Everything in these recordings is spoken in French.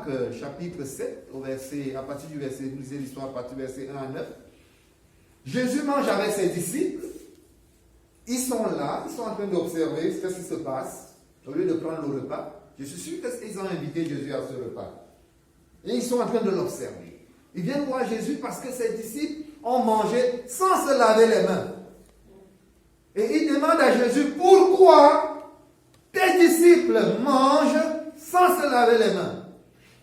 Marc chapitre 7, à partir du verset, vous lisez l'histoire à partir du verset 1 à 9. Jésus mange avec ses disciples. Ils sont là, ils sont en train d'observer ce qui se passe. Au lieu de prendre le repas, je suis sûr qu'ils ont invité Jésus à ce repas. Et ils sont en train de l'observer. Ils viennent voir Jésus parce que ses disciples ont mangé sans se laver les mains. Et ils demandent à Jésus, pourquoi tes disciples mangent sans se laver les mains?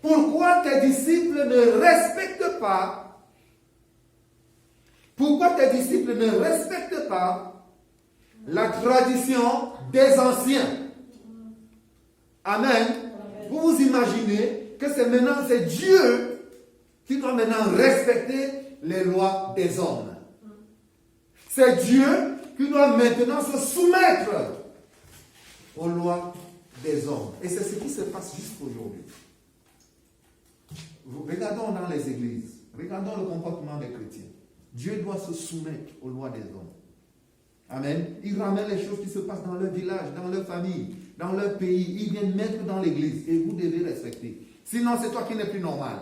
Pourquoi tes disciples ne respectent pas la tradition des anciens? Amen. Vous vous imaginez que c'est Dieu qui doit maintenant respecter les lois des hommes. C'est Dieu qui doit maintenant se soumettre aux lois des hommes. Et c'est ce qui se passe jusqu'aujourd'hui. Regardons dans les églises, regardons le comportement des chrétiens. Dieu doit se soumettre aux lois des hommes. Amen. Il ramène les choses qui se passent dans leur village, dans leur famille, dans leur pays. Ils viennent mettre dans l'église et vous devez respecter. Sinon, c'est toi qui n'es plus normal.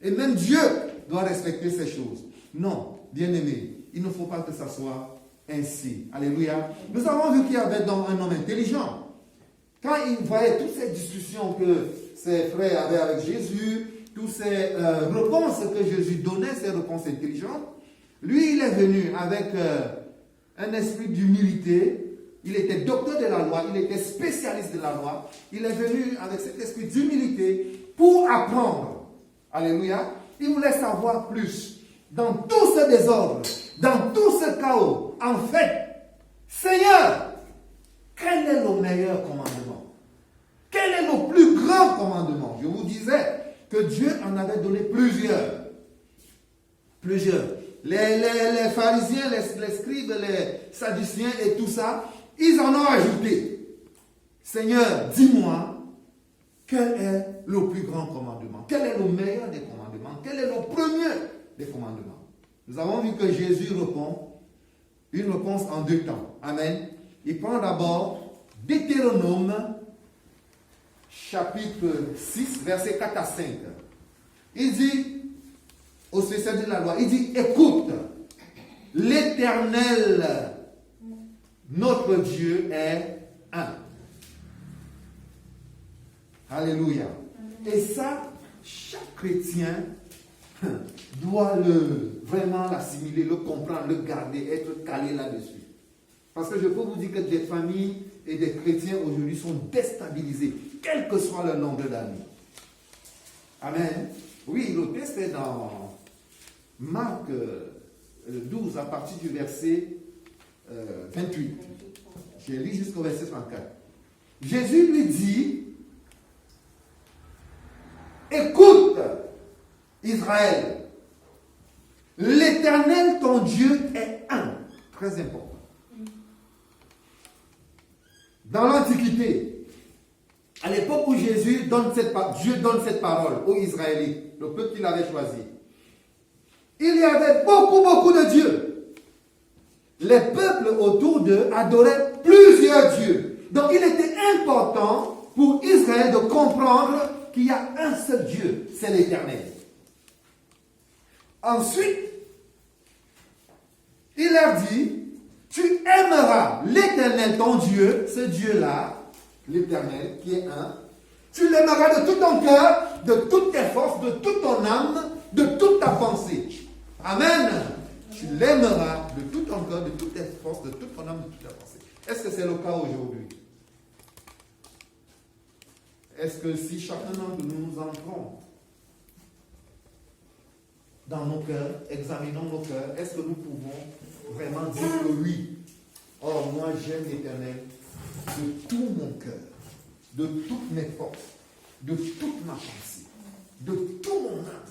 Et même Dieu doit respecter ces choses. Non, bien-aimé, il ne faut pas que ça soit ainsi. Alléluia. Nous avons vu qu'il y avait donc un homme intelligent. Quand il voyait toutes ces discussions que ses frères avaient avec Jésus, toutes ces réponses que Jésus donnait, ces réponses intelligentes, lui, il est venu avec un esprit d'humilité. Il était docteur de la loi, il était spécialiste de la loi. Il est venu avec cet esprit d'humilité pour apprendre. Alléluia. Il voulait savoir plus. Dans tout ce désordre, dans tout ce chaos, en fait, Seigneur, quel est le meilleur commandement? Quel est le plus grand commandement? Je vous disais que Dieu en avait donné plusieurs. Les pharisiens, les scribes, les sadduciens et tout ça, ils en ont ajouté. Seigneur, dis-moi, quel est le plus grand commandement? Quel est le meilleur des commandements? Quel est le premier des commandements? Nous avons vu que Jésus répond une réponse en deux temps. Amen. Il prend d'abord Deutéronome, chapitre 6, versets 4 à 5. Il dit, au spécialiste de la loi, il dit, écoute, l'Éternel, notre Dieu, est un. Alléluia. Et ça, chaque chrétien doit vraiment l'assimiler, le comprendre, le garder, être calé là-dessus. Parce que je peux vous dire que des familles et des chrétiens aujourd'hui sont déstabilisés, quel que soit leur nombre d'années. Amen. Oui, le texte est dans Marc 12 à partir du verset 28. J'ai lu jusqu'au verset 34. Jésus lui dit, écoute, Israël, l'Éternel ton Dieu est un. Très important. Dans l'Antiquité, à l'époque où Dieu donne cette parole aux Israélites, le peuple qu'il avait choisi, il y avait beaucoup de dieux. Les peuples autour d'eux adoraient plusieurs dieux. Donc il était important pour Israël de comprendre qu'il y a un seul Dieu, c'est l'Éternel. Ensuite, il leur dit, tu aimeras l'Éternel, ton Dieu, ce Dieu-là, l'Éternel, qui est un. Tu l'aimeras de tout ton cœur, de toutes tes forces, de toute ton âme, de toute ta pensée. Amen. Tu l'aimeras de tout ton cœur, de toutes tes forces, de toute ton âme, de toute ta pensée. Est-ce que c'est le cas aujourd'hui? Est-ce que si chacun d'entre nous entrons dans nos cœurs, examinons nos cœurs, est-ce que nous pouvons vraiment dire que oui, oh moi j'aime l'Éternel de tout mon cœur, de toutes mes forces, de toute ma pensée, de tout mon âme?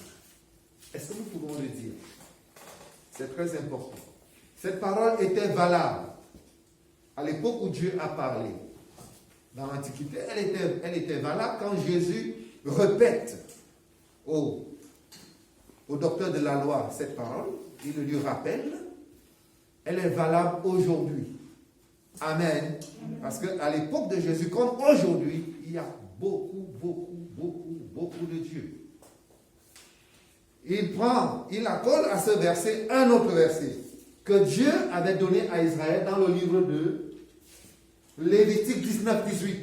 Est-ce que nous pouvons le dire? C'est très important. Cette parole était valable à l'époque où Dieu a parlé. Dans l'Antiquité, elle était valable quand Jésus répète au docteur de la loi cette parole, il le lui rappelle, elle est valable aujourd'hui. Amen. Parce qu'à l'époque de Jésus, comme aujourd'hui, il y a beaucoup beaucoup de Dieu. Il accorde à ce verset un autre verset que Dieu avait donné à Israël dans le livre de Lévitique 19-18.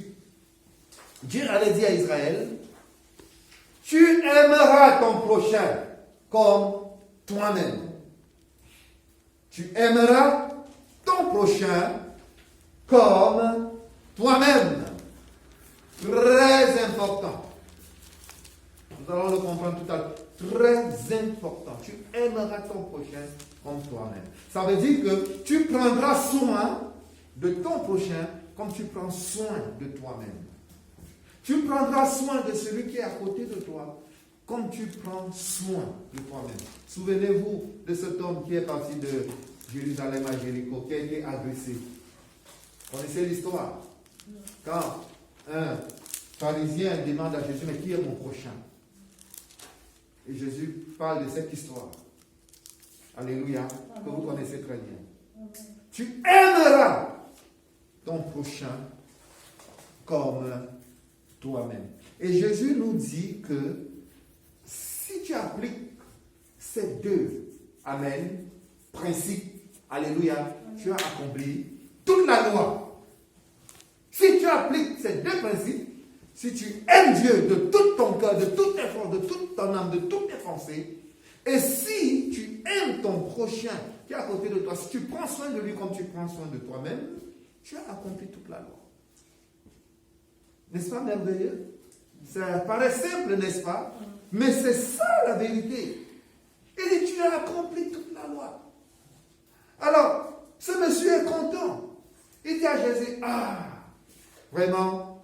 Dieu avait dit à Israël, tu aimeras ton prochain comme toi-même. Tu aimeras ton prochain comme toi-même. Très important. Nous allons le comprendre tout à l'heure. Très important. Tu aimeras ton prochain comme toi-même. Ça veut dire que tu prendras soin de ton prochain comme tu prends soin de toi-même. Tu prendras soin de celui qui est à côté de toi comme tu prends soin de toi-même. Souvenez-vous de cet homme qui est parti de Jérusalem à Jéricho, qui a été agressé. Vous connaissez l'histoire? Quand un pharisien demande à Jésus, mais qui est mon prochain? Et Jésus parle de cette histoire. Alléluia, que vous connaissez très bien. Tu aimeras ton prochain comme toi-même. Et Jésus nous dit que si tu appliques ces deux, amen, principes, alléluia, tu as accompli toute la loi. Si tu appliques ces deux principes, si tu aimes Dieu de tout ton cœur, de toute tes forces, de toute ton âme, de toutes tes pensées, et si tu aimes ton prochain qui est à côté de toi, si tu prends soin de lui comme tu prends soin de toi-même, tu as accompli toute la loi. N'est-ce pas merveilleux? Ça paraît simple, n'est-ce pas? Mais c'est ça la vérité. Il dit, tu as accompli toute la loi. Alors, ce monsieur est content. Il dit à Jésus, vraiment,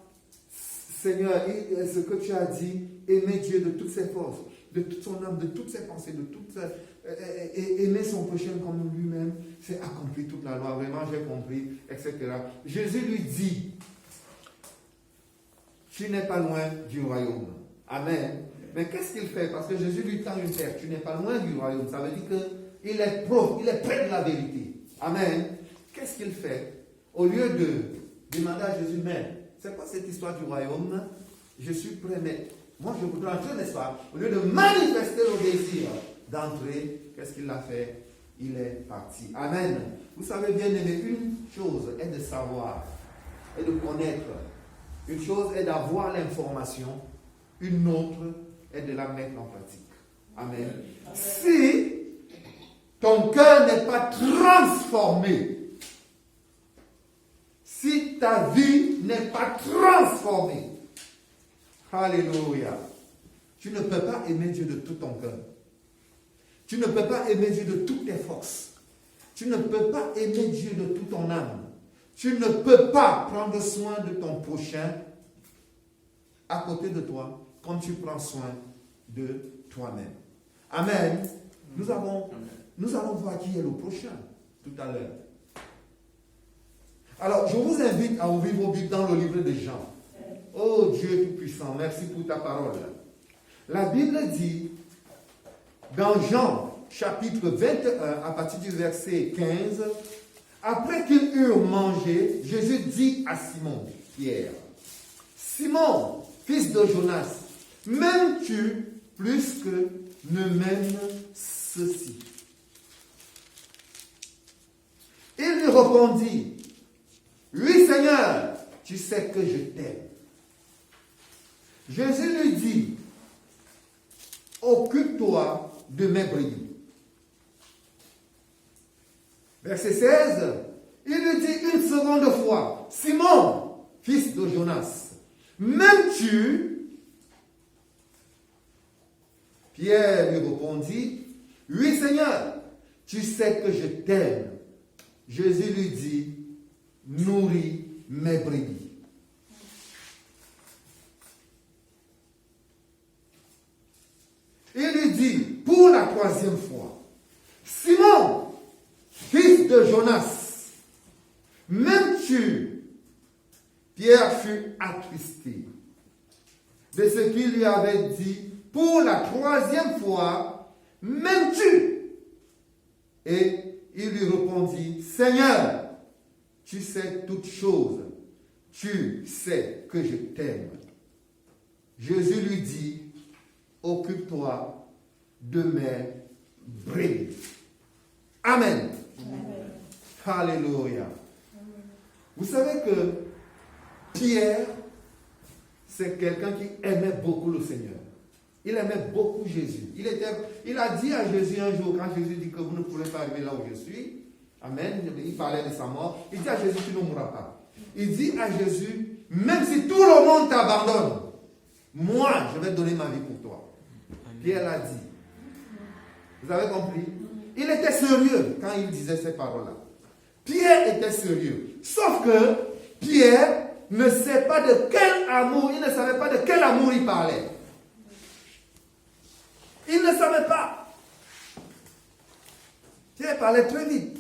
Seigneur, ce que tu as dit, aimer Dieu de toutes ses forces, de toute son âme, de toutes ses pensées, aimer son prochain comme lui-même, c'est accomplir toute la loi. Vraiment, j'ai compris, etc. Jésus lui dit, tu n'es pas loin du royaume. Amen. Mais qu'est-ce qu'il fait? Parce que Jésus lui tend une perche. Tu n'es pas loin du royaume. Ça veut dire qu'il est proche, il est près de la vérité. Amen. Qu'est-ce qu'il fait? Au lieu de demander à Jésus, mais c'est quoi cette histoire du royaume? Je suis prêt, mais moi je voudrais entrer, n'est-ce pas? Au lieu de manifester le désir d'entrer, qu'est-ce qu'il a fait? Il est parti. Amen. Vous savez bien aimé, une chose est de savoir et de connaître. Une chose est d'avoir l'information. Une autre est de la mettre en pratique. Amen. Si ton cœur n'est pas transformé, si ta vie n'est pas transformée, alléluia, tu ne peux pas aimer Dieu de tout ton cœur. Tu ne peux pas aimer Dieu de toutes tes forces. Tu ne peux pas aimer Dieu de toute ton âme. Tu ne peux pas prendre soin de ton prochain à côté de toi comme tu prends soin de toi-même. Amen. Nous allons voir qui est le prochain tout à l'heure. Alors, je vous invite à ouvrir vos Bibles dans le livre de Jean. Oh Dieu Tout-Puissant, merci pour ta parole. La Bible dit, dans Jean, chapitre 21, à partir du verset 15, après qu'ils eurent mangé, Jésus dit à Simon, Pierre, Simon, fils de Jonas, m'aimes-tu plus que ne m'aiment ceux-ci? Il lui répondit, oui Seigneur, tu sais que je t'aime. Jésus lui dit, occupe-toi de mes brebis. Verset 16, il lui dit une seconde fois, Simon, fils de Jonas, m'aimes-tu? Pierre lui répondit, oui Seigneur, tu sais que je t'aime. Jésus lui dit, nourris mes brebis. Il lui dit, pour la troisième fois, Simon, fils de Jonas, m'aimes-tu? Pierre fut attristé de ce qu'il lui avait dit pour la troisième fois, m'aimes-tu? Et il lui répondit, Seigneur, tu sais toutes choses, tu sais que je t'aime. Jésus lui dit, occupe-toi de mes brebis. Amen. Alléluia. Vous savez que Pierre, c'est quelqu'un qui aimait beaucoup le Seigneur. Il aimait beaucoup Jésus. Il a dit à Jésus un jour, quand Jésus dit que vous ne pourrez pas arriver là où je suis, amen, il parlait de sa mort, il dit à Jésus, tu ne mourras pas. Il dit à Jésus, même si tout le monde t'abandonne, moi, je vais donner ma vie pour toi. Pierre l'a dit. Vous avez compris? Il était sérieux quand il disait ces paroles-là. Pierre était sérieux. Sauf que Pierre ne sait pas de quel amour, il ne savait pas de quel amour il parlait. Il ne savait pas. Pierre parlait très vite.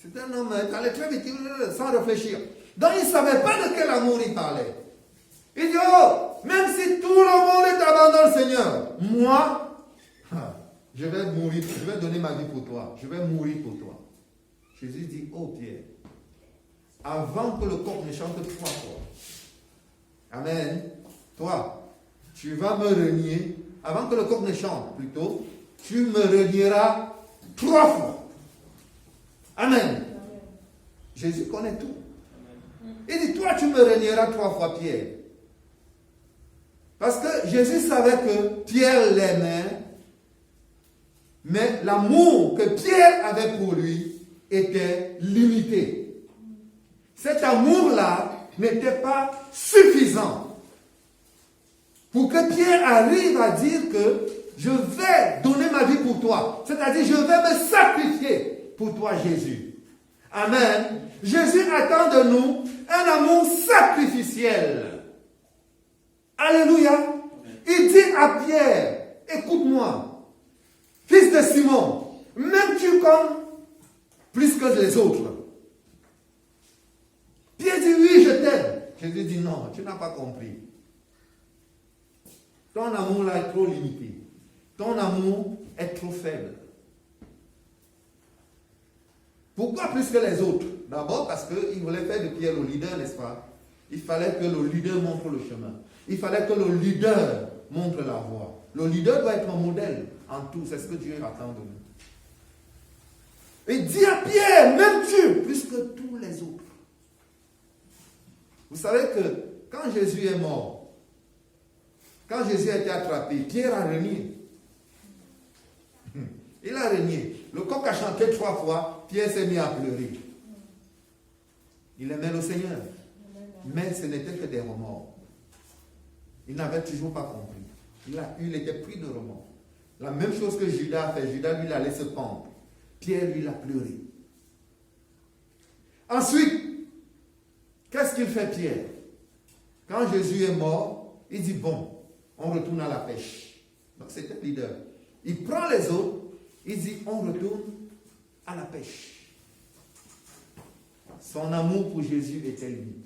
C'est un homme qui parlait très vite, sans réfléchir. Donc il ne savait pas de quel amour il parlait. Il dit, oh, même si tout le monde t'abandonne, Seigneur, moi, je vais mourir, je vais donner ma vie pour toi. Je vais mourir pour toi. Jésus dit, oh Pierre, avant que le coq ne chante 3 fois, amen, toi, tu vas me renier, avant que le coq ne chante plutôt, tu me renieras 3 fois. Amen. Jésus connaît tout. Il dit, toi, tu me renieras 3 fois, Pierre. Parce que Jésus savait que Pierre l'aimait, mais l'amour que Pierre avait pour lui était limité. Cet amour-là n'était pas suffisant pour que Pierre arrive à dire que je vais donner ma vie pour toi. C'est-à-dire, je vais me sacrifier pour toi, Jésus. Amen. Jésus attend de nous un amour sacrificiel. Alléluia. Il dit à Pierre, écoute-moi, fils de Simon, m'aimes-tu comme plus que les autres? Pierre dit, oui, je t'aime. Jésus dit, non, tu n'as pas compris. Ton amour là est trop limité. Ton amour est trop faible. Pourquoi plus que les autres? D'abord parce qu'il voulait faire de Pierre le leader, n'est-ce pas? Il fallait que le leader montre le chemin. Il fallait que le leader montre la voie. Le leader doit être un modèle en tout. C'est ce que Dieu attend de nous. Et dit à Pierre, m'aimes-tu plus que tous les autres? Vous savez que quand Jésus est mort, quand Jésus a été attrapé, Pierre a renié. Il a renié. Le coq a chanté 3 fois, Pierre s'est mis à pleurer. Il aimait le Seigneur. Mais ce n'était que des remords. Il n'avait toujours pas compris. Il était pris de remords. La même chose que Judas a fait. Judas, lui, il allait se pendre. Pierre, lui, il a pleuré. Ensuite, qu'est-ce qu'il fait, Pierre? Quand Jésus est mort, il dit, bon, on retourne à la pêche. Donc, c'était le leader. Il prend les autres, il dit, on retourne à la pêche. Son amour pour Jésus était limité.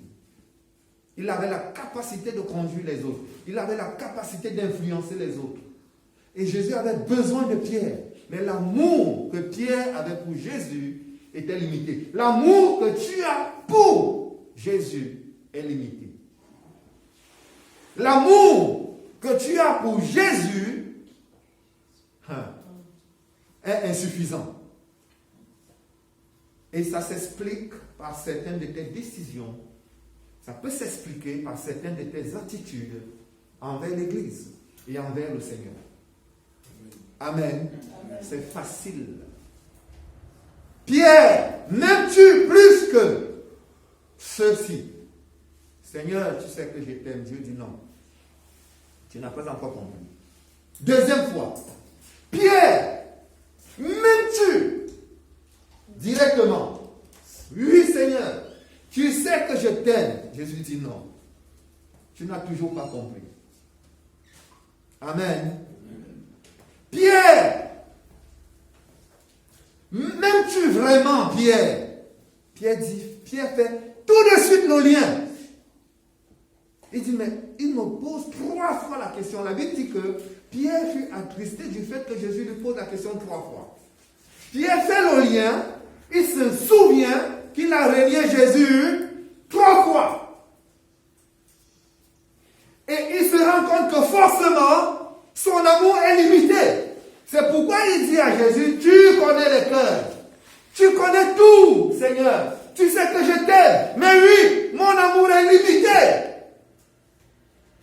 Il avait la capacité de conduire les autres. Il avait la capacité d'influencer les autres. Et Jésus avait besoin de Pierre. Mais l'amour que Pierre avait pour Jésus était limité. L'amour que tu as pour Jésus est limité. L'amour que tu as pour Jésus est insuffisant. Et ça s'explique par certaines de tes décisions. Ça peut s'expliquer par certaines de tes attitudes envers l'Église et envers le Seigneur. Amen. Amen. C'est facile. Pierre, m'aimes-tu plus que ceux-ci? Seigneur, tu sais que je t'aime. Dieu dit non. Tu n'as pas encore compris. Deuxième fois. Pierre, m'aimes-tu? Directement. Oui, Seigneur. Tu sais que je t'aime. Jésus dit non. Tu n'as toujours pas compris. Amen. Pierre, m'aimes-tu vraiment, Pierre? Pierre fait tout de suite le lien. Il dit, mais il me pose 3 fois la question. La Bible dit que Pierre fut attristé du fait que Jésus lui pose la question 3 fois. Pierre fait le lien, il se souvient qu'il a renié Jésus 3 fois. Et il se rend compte que forcément, C'est pourquoi il dit à Jésus, tu connais les cœurs. Tu connais tout, Seigneur. Tu sais que je t'aime. Mais oui, mon amour est limité.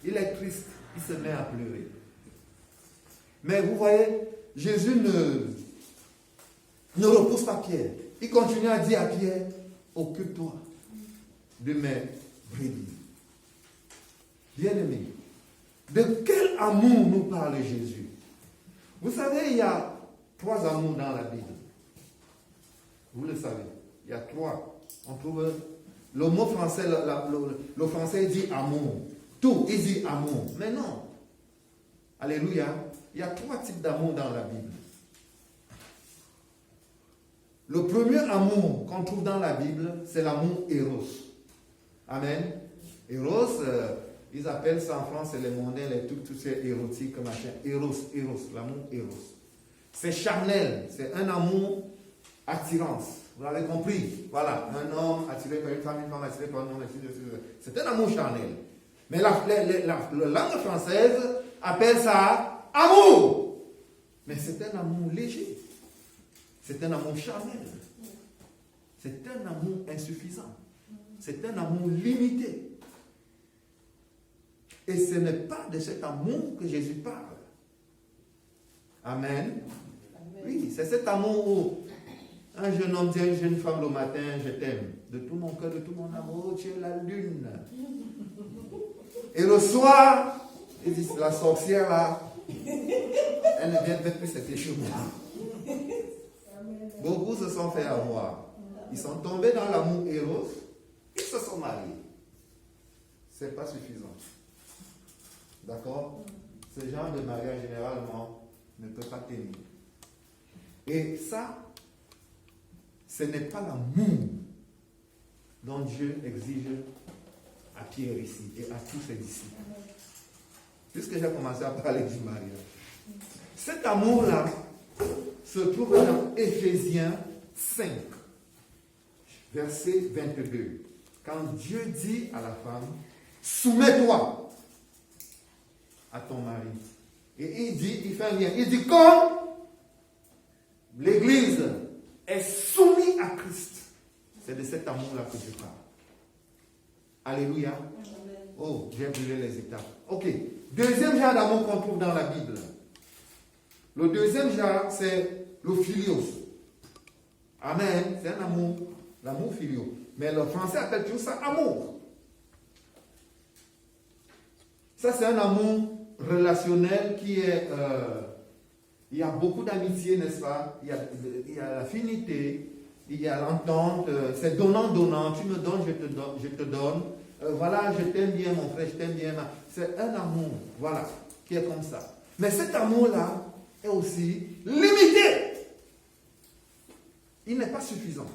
Il est triste. Il se met à pleurer. Mais vous voyez, Jésus ne repousse pas Pierre. Il continue à dire à Pierre, occupe-toi de mes brebis. Bien-aimé, de quel amour nous parle Jésus? Vous savez, il y a 3 amours dans la Bible. Vous le savez, il y a 3. On trouve le mot français, le français dit amour. Tout, il dit amour. Mais non. Alléluia. Il y a 3 types d'amour dans la Bible. Le premier amour qu'on trouve dans la Bible, c'est l'amour Eros. Amen. Eros, ils appellent ça en France, c'est les mondains, les tout ces érotiques, machin. Eros, l'amour Eros. C'est charnel, c'est un amour attirance. Vous l'avez compris? Voilà, un homme attiré par une femme attirée par un homme, c'est un amour charnel. Mais la langue française appelle ça amour. Mais c'est un amour léger. C'est un amour charnel. C'est un amour insuffisant. C'est un amour limité. Et ce n'est pas de cet amour que Jésus parle. Amen. Oui, c'est cet amour où un jeune homme dit à une jeune femme le matin, je t'aime. De tout mon cœur, de tout mon amour, tu es la lune. Et le soir, il dit, la sorcière là, elle ne vient plus c'était chez moi. Beaucoup se sont fait avoir. Ils sont tombés dans l'amour Eros. Ils se sont mariés. Ce n'est pas suffisant. D'accord? Ce genre de mariage, généralement, ne peut pas tenir. Et ça, ce n'est pas l'amour dont Dieu exige à Pierre ici et à tous ses disciples. Puisque j'ai commencé à parler du mariage. Cet amour-là se trouve dans Éphésiens 5, verset 22. Quand Dieu dit à la femme, soumets-toi à ton mari. Et il fait un lien. Il dit, comme l'Église est soumise à Christ. C'est de cet amour-là que je parle. Alléluia. Oh, j'ai brûlé les étapes. Ok. Deuxième genre d'amour qu'on trouve dans la Bible. Le deuxième genre, c'est le philios. Amen. C'est un amour. L'amour filial. Mais le français appelle tout ça amour. Ça, c'est un amour relationnel qui est... il y a beaucoup d'amitié, n'est-ce pas? Il y a l'affinité, il y a l'entente, c'est donnant-donnant. Tu me donnes, je te donne. Voilà, je t'aime bien, mon frère, je t'aime bien. C'est un amour, voilà, qui est comme ça. Mais cet amour-là est aussi limité. Il n'est pas suffisant.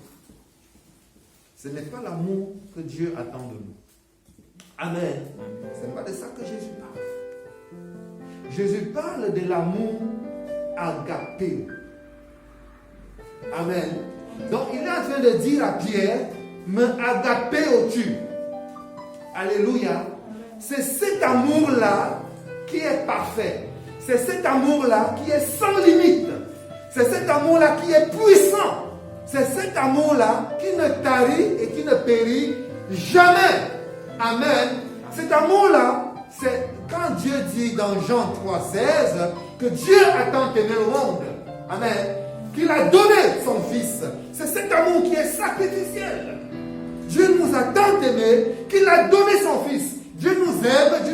Ce n'est pas l'amour que Dieu attend de nous. Amen. Ce n'est pas de ça que Jésus parle. Jésus parle de l'amour agapé. Amen. Donc il est en train de dire à Pierre, me agapéo-tu. Alléluia. C'est cet amour-là qui est parfait. C'est cet amour-là qui est sans limite. C'est cet amour-là qui est puissant. C'est cet amour-là qui ne tarit et qui ne périt jamais. Amen. Cet amour-là, c'est quand Dieu dit dans Jean 3,16 que Dieu a tant aimé le monde. Amen. Qu'il a donné son Fils. C'est cet amour qui est sacrificiel. Dieu nous a tant aimés qu'il a donné son Fils. Dieu nous aime,